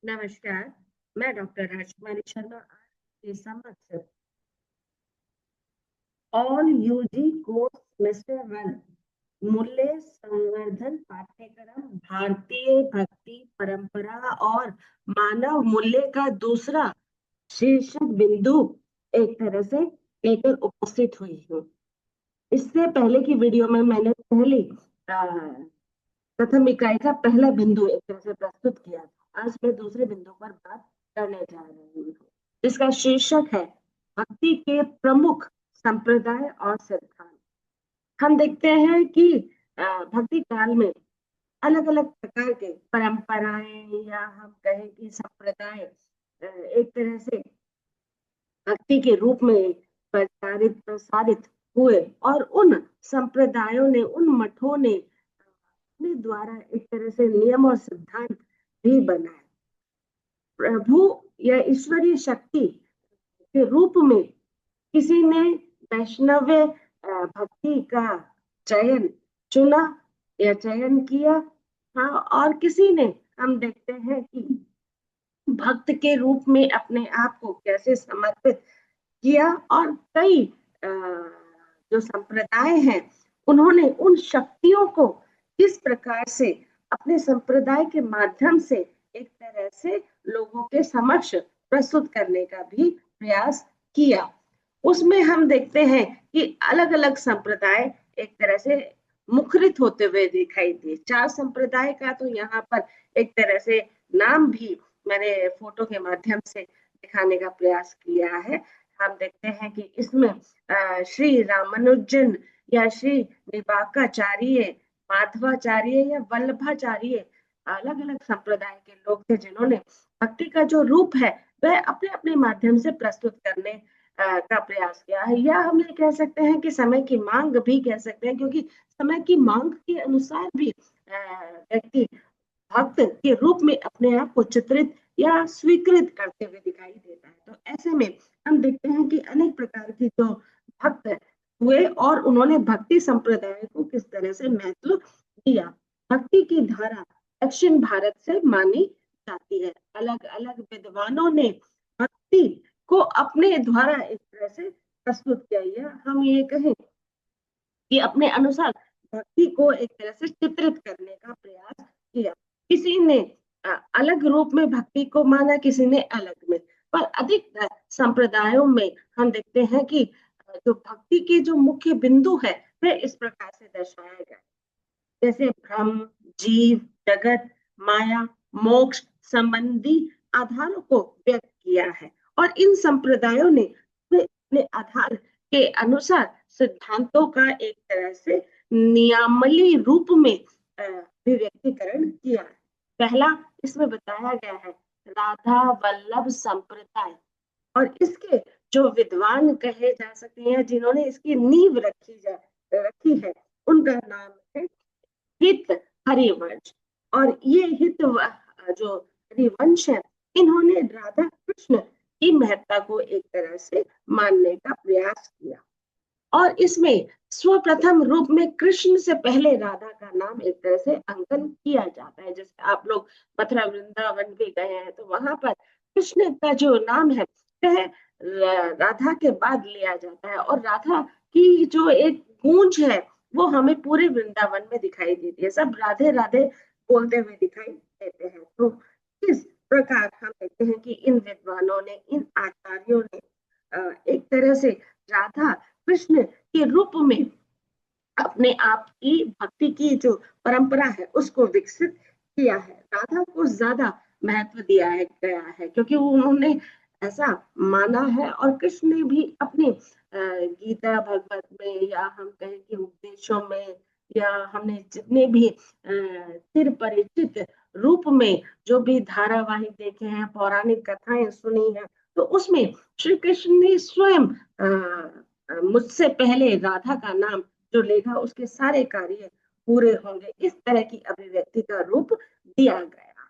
नमस्कार। मैं डॉक्टर राजकुमारी शर्मा आज के समक्ष ऑल यूजी कोर्स सेमेस्टर 1 मूल्य संवर्धन पाठ्यक्रम भारतीय भक्ति परंपरा और मानव मूल्य का दूसरा शीर्षक बिंदु एक तरह से लेकर उपस्थित हुई हूँ। इससे पहले की वीडियो में मैंने पहली प्रथम इकाई का पहला बिंदु एक तरह से प्रस्तुत किया था। आज मैं दूसरे बिंदु पर बात करने जा रही हूँ, जिसका शीर्षक है भक्ति के प्रमुख संप्रदाय और सिद्धांत। हम देखते हैं कि भक्ति काल में अलग अलग प्रकार के परंपराएं या हम कहें कि संप्रदाय एक तरह से भक्ति के रूप में प्रसारित हुए और उन संप्रदायों ने उन मठों ने अपने द्वारा एक तरह से नियम और सिद्धांत भी बनाए। प्रभु या ईश्वरीय शक्ति के रूप में किसी ने वैष्णव भक्ति का चुना या चयन किया। हाँ, और किसी ने हम देखते हैं कि भक्त के रूप में अपने आप को कैसे समर्पित किया और कई जो संप्रदाय हैं उन्होंने उन शक्तियों को किस प्रकार से अपने संप्रदाय के माध्यम से एक तरह से लोगों के समक्ष प्रस्तुत करने का भी प्रयास किया। उसमें हम देखते हैं कि अलग अलग संप्रदाय एक तरह से मुखरित होते हुए दिखाई दिए। 4 संप्रदाय का तो यहाँ पर एक तरह से नाम भी मैंने फोटो के माध्यम से दिखाने का प्रयास किया है। हम देखते हैं कि इसमें श्री रामानुजन या श्री निबाकाचार्य, माधवाचार्य या वल्लभाचार्य अलग अलग संप्रदाय के लोग थे जिन्होंने भक्ति का जो रूप है वह अपने अपने माध्यम से प्रस्तुत करने का प्रयास किया है। या हम ये कह सकते हैं कि समय की मांग भी कह सकते हैं, क्योंकि समय की मांग के अनुसार भी व्यक्ति भक्त के रूप में अपने आप को चित्रित या स्वीकृत करते हुए दिखाई देता है। तो ऐसे में हम देखते हैं कि अनेक प्रकार के जो भक्त हुए और उन्होंने भक्ति संप्रदाय को किस तरह से महत्व दिया। भक्ति की धारा दक्षिण भारत से मानी जाती है। अलग अलग विद्वानों ने भक्ति को अपने द्वारा एक तरह से प्रस्तुत किया, या हम ये कहें कि अपने अनुसार भक्ति को एक तरह से चित्रित करने का प्रयास किया। किसी ने अलग रूप में भक्ति को माना, किसी ने अलग में, पर अधिक संप्रदायों में हम देखते हैं कि जो भक्ति के जो मुख्य बिंदु है वह इस प्रकार से दर्शाया गया, जैसे ब्रह्म, जीव, जगत, माया, मोक्ष संबंधी आधारों को व्यक्त किया है। और इन संप्रदायों ने अपने आधार के अनुसार सिद्धांतों का एक तरह से नियमावली रूप में अभिव्यक्तिकरण किया है। पहला इसमें बताया गया है राधा वल्लभ संप्रदाय, और इसके जो विद्वान कहे जा सकते हैं जिन्होंने इसकी नींव रखी है उनका नाम है हित हरिवंश। और ये जो हरिवंश है इन्होंने राधा कृष्ण की महत्ता को एक तरह से मानने का प्रयास किया, और इसमें स्वप्रथम रूप में कृष्ण से पहले राधा का नाम एक तरह से अंकन किया जाता है। जैसे आप लोग मथुरा वृंदावन भी गए हैं तो वहां पर कृष्ण का जो नाम है वह राधा के बाद लिया जाता है, और राधा की जो एक गूंज है वो हमें पूरे वृंदावन में दिखाई देती है। सब राधे राधे बोलते हुए दिखाई देते हैं। तो इस प्रकार हम देखते हैं कि इन विद्वानों ने, इन आचार्यों ने एक तरह से राधा कृष्ण के रूप में अपने आप की भक्ति की जो परंपरा है उसको विकसित किया है। राधा को ज्यादा महत्व दिया गया है क्योंकि उन्होंने ऐसा माना है, और कृष्ण ने भी अपने गीता भगवत में या हम कहें कि उपदेशों में, या हमने जितने भी चिर परिचित रूप में जो भी धारावाहिक देखे हैं, पौराणिक कथाएं सुनी है, तो उसमें श्री कृष्ण ने स्वयं मुझसे पहले राधा का नाम जो लेगा उसके सारे कार्य पूरे होंगे, इस तरह की अभिव्यक्ति का रूप दिया गया।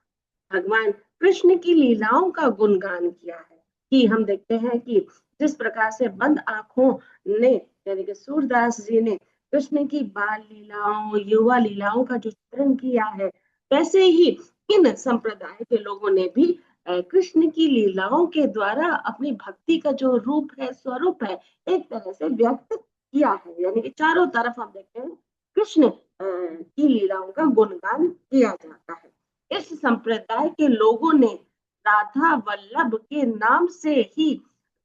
भगवान कृष्ण की लीलाओं का गुणगान किया है कि हम देखते हैं कि जिस प्रकार से बंद आंखों ने यानी कि सूरदास जी ने कृष्ण की बाल लीलाओं, युवा लीलाओं का जो चित्रण किया है, वैसे ही इन संप्रदाय के लोगों ने भी कृष्ण की लीलाओं के द्वारा अपनी भक्ति का जो रूप है, स्वरूप है, एक तरह से व्यक्त किया है। यानी कि चारों तरफ हम देखते हैं कृष्ण की लीलाओं का गुणगान किया जाता है। इस संप्रदाय के लोगों ने राधा वल्लभ के नाम से ही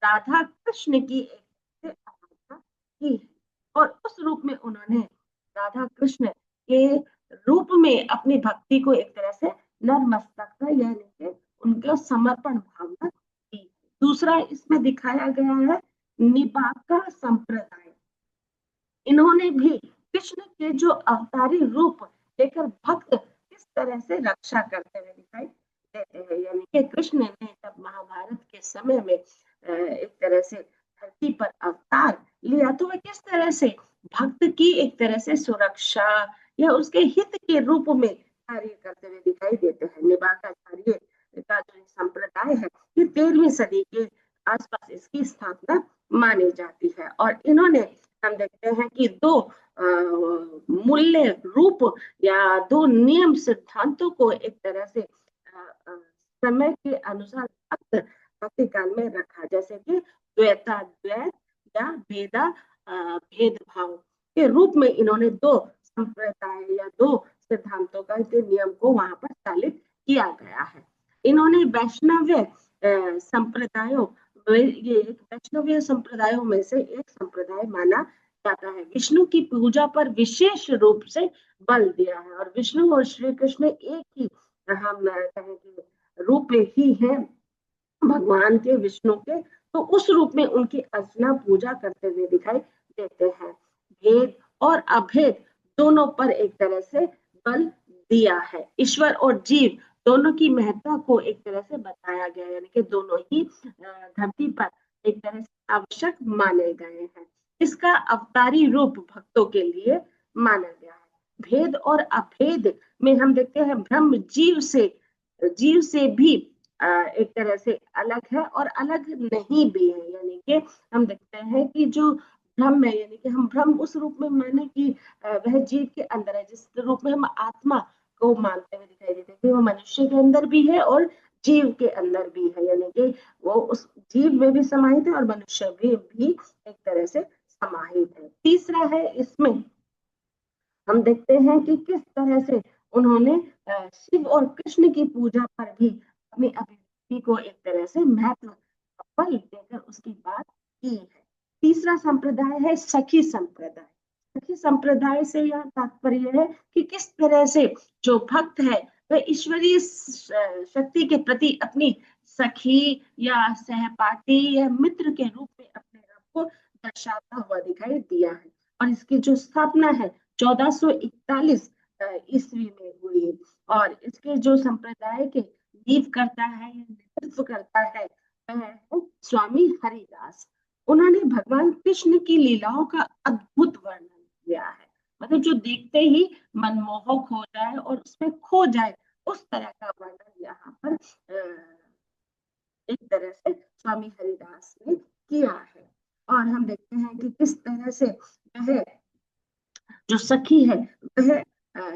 राधा कृष्ण की एक आराधना की है, और उस रूप में उन्होंने राधा कृष्ण के रूप में अपनी भक्ति को एक तरह से नतमस्तकता यानी कि उनका समर्पण भावना दी। दूसरा इसमें दिखाया गया है निबाका संप्रदाय। इन्होंने भी कृष्ण के जो अवतारी रूप लेकर भक्त किस तरह से रक्षा करते हुए दिखाई देते हैं। यानी कि कृष्ण ने जब महाभारत के समय में एक तरह से धरती पर अवतार लिया तो वह किस तरह से भक्त की एक तरह से सुरक्षा या उसके हित के रूप में कार्य करते हुए दिखाई देते हैं। निबाकाचार्य का जो संप्रदाय है ये 13वीं सदी के आसपास इसकी स्थापना मानी जाती है, और इन्होंने हम देखते हैं कि दो मूल्य रूप या दो नियम सिद्धांतों को एक तरह से समय के अनुसार भक्ति काल में रखा, जैसे कि द्वैता द्वैत या भेदा भेदभाव के रूप में इन्होंने दो संप्रदाय या दो सिद्धांतों का के नियम को वहां पर चालित किया गया है। इन्होंने वैष्णव्य संप्रदायों ये वैष्णवीय संप्रदायों में से एक संप्रदाय माना जाता है। विष्णु की पूजा पर विशेष रूप से बल दिया है, और विष्णु और श्री कृष्ण एक ही हम कहेंगे रूप ही है भगवान के, विष्णु के, तो उस रूप में उनकी अर्चना पूजा करते हुए दिखाई देते हैं। भेद और अभेद दोनों पर एक तरह से बल दिया है। ईश्वर और जीव दोनों की महत्ता को एक तरह से बताया गया, यानी कि दोनों ही धरती पर एक तरह से आवश्यक माने गए हैं। इसका अवतारी रूप भक्तों के लिए माना गया है। भेद और अभेद में हम देखते हैं ब्रह्म जीव से भी एक तरह से अलग है और अलग नहीं भी है। यानी कि हम देखते हैं कि जो ब्रह्म है, यानी कि हम ब्रह्म उस रूप में माने कि वह जीव के अंदर है, जिस रूप में हम आत्मा को मानते हुए दिखाई देते हैं कि वो मनुष्य के अंदर भी है और जीव के अंदर भी है। यानी कि वो उस जीव में भी समाहित है और मनुष्य में भी एक तरह से समाहित है। तीसरा है इसमें हम देखते हैं कि किस तरह से उन्होंने शिव और कृष्ण की पूजा पर भी अपनी अभिव्यक्ति को एक तरह से महत्व बल देकर उसकी बात की है। तीसरा संप्रदाय है सखी संप्रदाय। सखी संप्रदाय से यह तात्पर्य है कि किस तरह से जो भक्त है वह ईश्वरीय शक्ति के प्रति अपनी सखी या सहपाठी या मित्र के रूप में अपने आप को दर्शाता हुआ दिखाई दिया है। और इसकी जो स्थापना है 1441 ईस्वी में हुई, और इसके जो संप्रदाय के नींव करता है या नेतृत्व करता है वह है स्वामी हरिदास। उन्होंने भगवान कृष्ण की लीलाओं का अद्भुत वर्णन किया है, मतलब जो देखते ही मनमोहक हो जाए और उसमें खो जाए उस तरह का वर्णन यहाँ पर एक तरह से स्वामी हरिदास ने किया है। और हम देखते हैं कि किस तरह से वह जो सखी है वह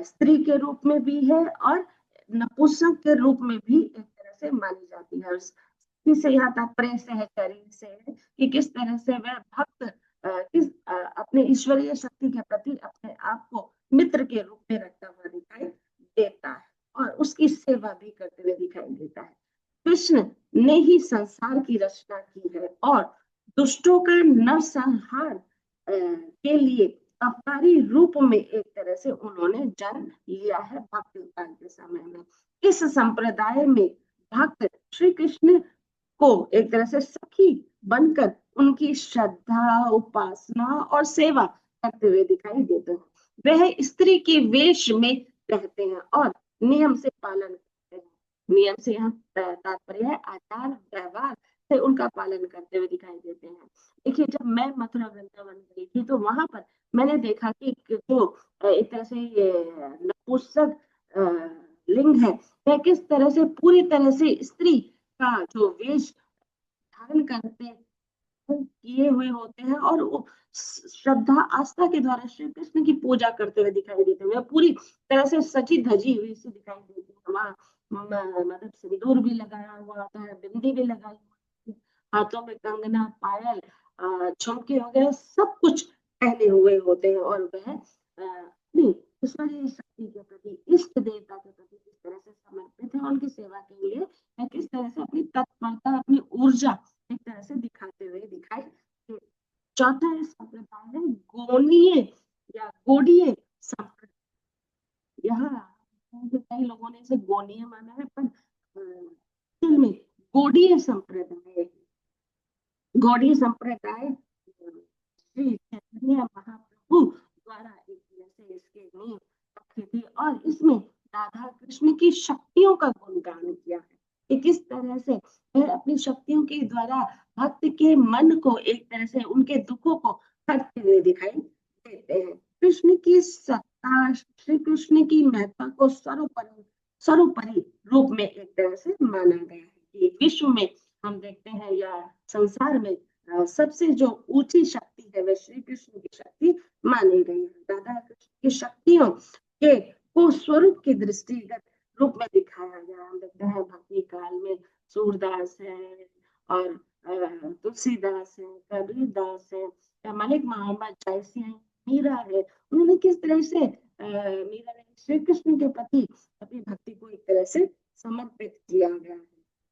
स्त्री के रूप में भी है और नपुंसक के रूप में भी एक तरह से मानी जाती है। सखी से यहाँ तात्पर्य सहचरी से है कि किस तरह से वह भक्त अपने ईश्वरीय शक्ति के प्रति अपने आप को मित्र के रूप में रखता हुआ दिखाई देता है और उसकी सेवा भी करते हुए दिखाई देता है। कृष्ण ने ही संसार की रचना की है और दुष्टों का नरसंहार के लिए अवतारी रूप में एक तरह से उन्होंने जन्म लिया है भक्ति काल के समय में। इस संप्रदाय में भक्त श्री कृष्ण को एक तरह से सखी बनकर उनकी श्रद्धा, उपासना और सेवा करते हुए दिखाई देते हैं। वह स्त्री के वेश में रहते हैं और नियम से पालन करते हैं। नियम से यहाँ तात्पर्य है आचार व्यवहार से उनका पालन करते हुए दिखाई देते हैं। देखिए जब मैं मथुरा वृंदावन गई थी तो वहां पर मैंने देखा कि जो एक तरह से ये नपुंसक लिंग है वह किस तरह से पूरी तरह से स्त्री का जो वेश धारण करते किए हुए होते हैं और वो श्रद्धा आस्था के द्वारा श्री कृष्ण की पूजा करते हुए दिखाई देते हैं, पूरी तरह से सजी धजी हुई सी दिखाई देती है। वहाँ मतलब सिंदूर भी लगाया हुआ होता है, बिंदी भी लगाई हुई है, हाथों में कंगना, पायल, झुमके वगैरह सब कुछ पहने हुए होते हैं और वह अपनी ईश्वरीय शक्ति के प्रति, इष्ट देवता के प्रति किस तरह से समर्पित है, उनकी सेवा के लिए वह किस तरह से अपनी तत्परता, अपनी ऊर्जा एक तरह से दिखाते हुए दिखाई दे। चौथा संप्रदाय है गोनीय या गोडीय संप्रदाय। यहाँ कई लोगों ने इसे गोनीय माना है, पर असल में गोडीय संप्रदाय, गौड़ीय संप्रदाय श्री चैतन्य महाप्रभु द्वारा एक तरह से इसके नींव रखी थी और इसमें राधा कृष्ण की शक्तियों का गुणगान किया है कि किस तरह से वह अपनी शक्तियों के द्वारा भक्त के मन को एक तरह से उनके दुखों को हरते हुए दिखाई देते हैं। कृष्ण की सत्ता, श्री कृष्ण की महत्ता को सर्वोपरि रूप में एक तरह से माना गया है कि विश्व में हम देखते हैं या संसार में सबसे जो ऊंची शक्ति है वह श्री कृष्ण की शक्ति मानी गई है। राधा कृष्ण की शक्तियों के को स्वरूप की दृष्टिगत रूप में दिखाया गया। हम देखते हैं भक्ति काल में सूरदास है और तुलसीदास है, कबीरदास है, मलिक मोहम्मद जैसी है, मीरा है। उन्होंने किस तरह से मीरा ने श्री कृष्ण के प्रति अपनी भक्ति को एक तरह से समर्पित किया गया है।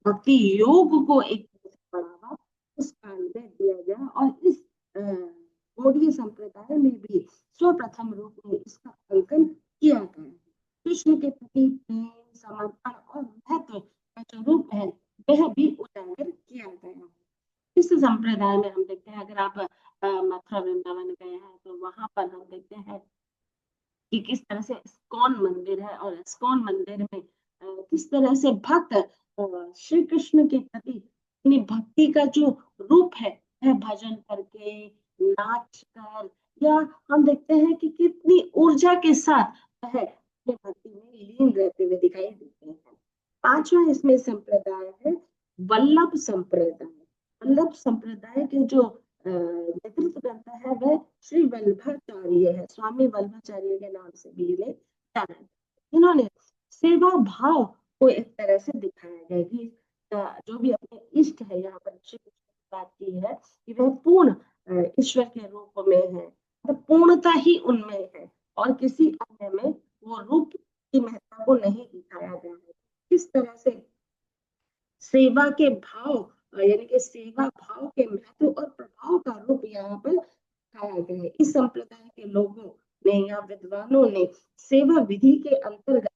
भक्ति योग को एक तरह से बढ़ावा उस काल में दिया गया और इस गौड़ीय संप्रदाय में भी सर्वप्रथम रूप में इसका अंकन किया गया है। कृष्ण के प्रति प्रेम, समर्पण और महत्व का जो रूप है वह भी उजागर किया गया है। इस संप्रदाय में हम देखते हैं, अगर आप मथुरा वृंदावन गए हैं तो वहां पर हम देखते हैं कि किस तरह से इस्कॉन मंदिर है और इस्कॉन मंदिर में किस तरह से भक्त श्री कृष्ण के प्रति अपनी भक्ति का जो रूप है वह भजन करके, नाच कर, या हम देखते हैं कि कितनी ऊर्जा के साथ वह अपनी भक्ति में लीन रहते हुए दिखाई देते हैं। पांचवा इसमें संप्रदाय है वल्लभ संप्रदाय। वल्लभ संप्रदाय के जो नेतृत्व करता है वह श्री वल्लभाचार्य है, स्वामी वल्लभाचार्य के नाम से भी इन्हें जाना जाता है। इन्होंने सेवा भाव को एक तरह से दिखाया गया कि जो भी अपने इष्ट है, यहाँ पर श्री कृष्ण की बात की है कि वह पूर्ण ईश्वर के रूप में है, तो पूर्णता ही उनमें है और किसी अन्य में वो रूप की महत्ता को नहीं दिखाया गया है। किस तरह से सेवा के भाव यानी कि सेवा भाव के महत्व और प्रभाव का रूप यहाँ पर दिखाया गया है। इस संप्रदाय के लोगों ने या विद्वानों ने सेवा विधि के अंतर्गत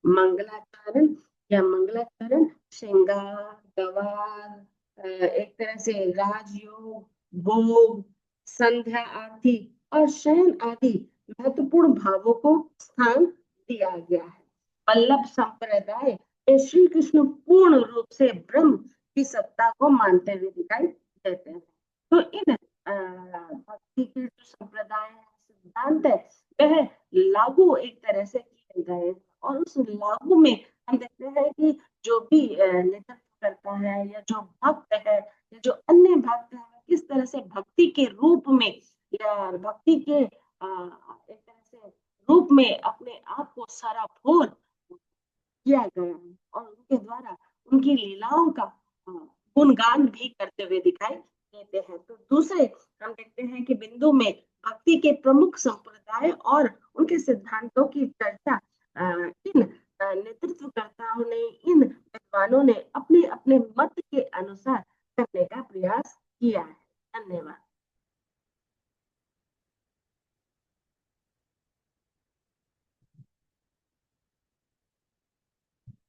मंगलाचरण या मंगलाचरण, श्रृंगार, गवार, एक तरह से राजयोग, भोग, संध्या आरती और शयन आदि महत्वपूर्ण भावों को स्थान दिया गया है। वल्लभ संप्रदाय श्री कृष्ण पूर्ण रूप से ब्रह्म की सत्ता को मानते हुए दिखाई देते हैं। तो इन भक्ति के जो संप्रदाय है, सिद्धांत है, वह लागू एक तरह से किए गए और उस लागू में हम देखते हैं कि जो भी नेतृत्व करता है या जो भक्त है या जो अन्य भक्त है, किस तरह से भक्ति के रूप में या भक्ति के एक तरह से रूप में अपने आप को सराबोर किया गया है और उनके द्वारा उनकी लीलाओं का गुणगान भी करते हुए दिखाई देते हैं। तो दूसरे हम देखते हैं कि बिंदु में भक्ति के प्रमुख संप्रदाय और उनके सिद्धांतों की चर्चा इन नेतृत्वकर्ताओं ने, इन विद्वानों ने अपने अपने मत के अनुसार करने का प्रयास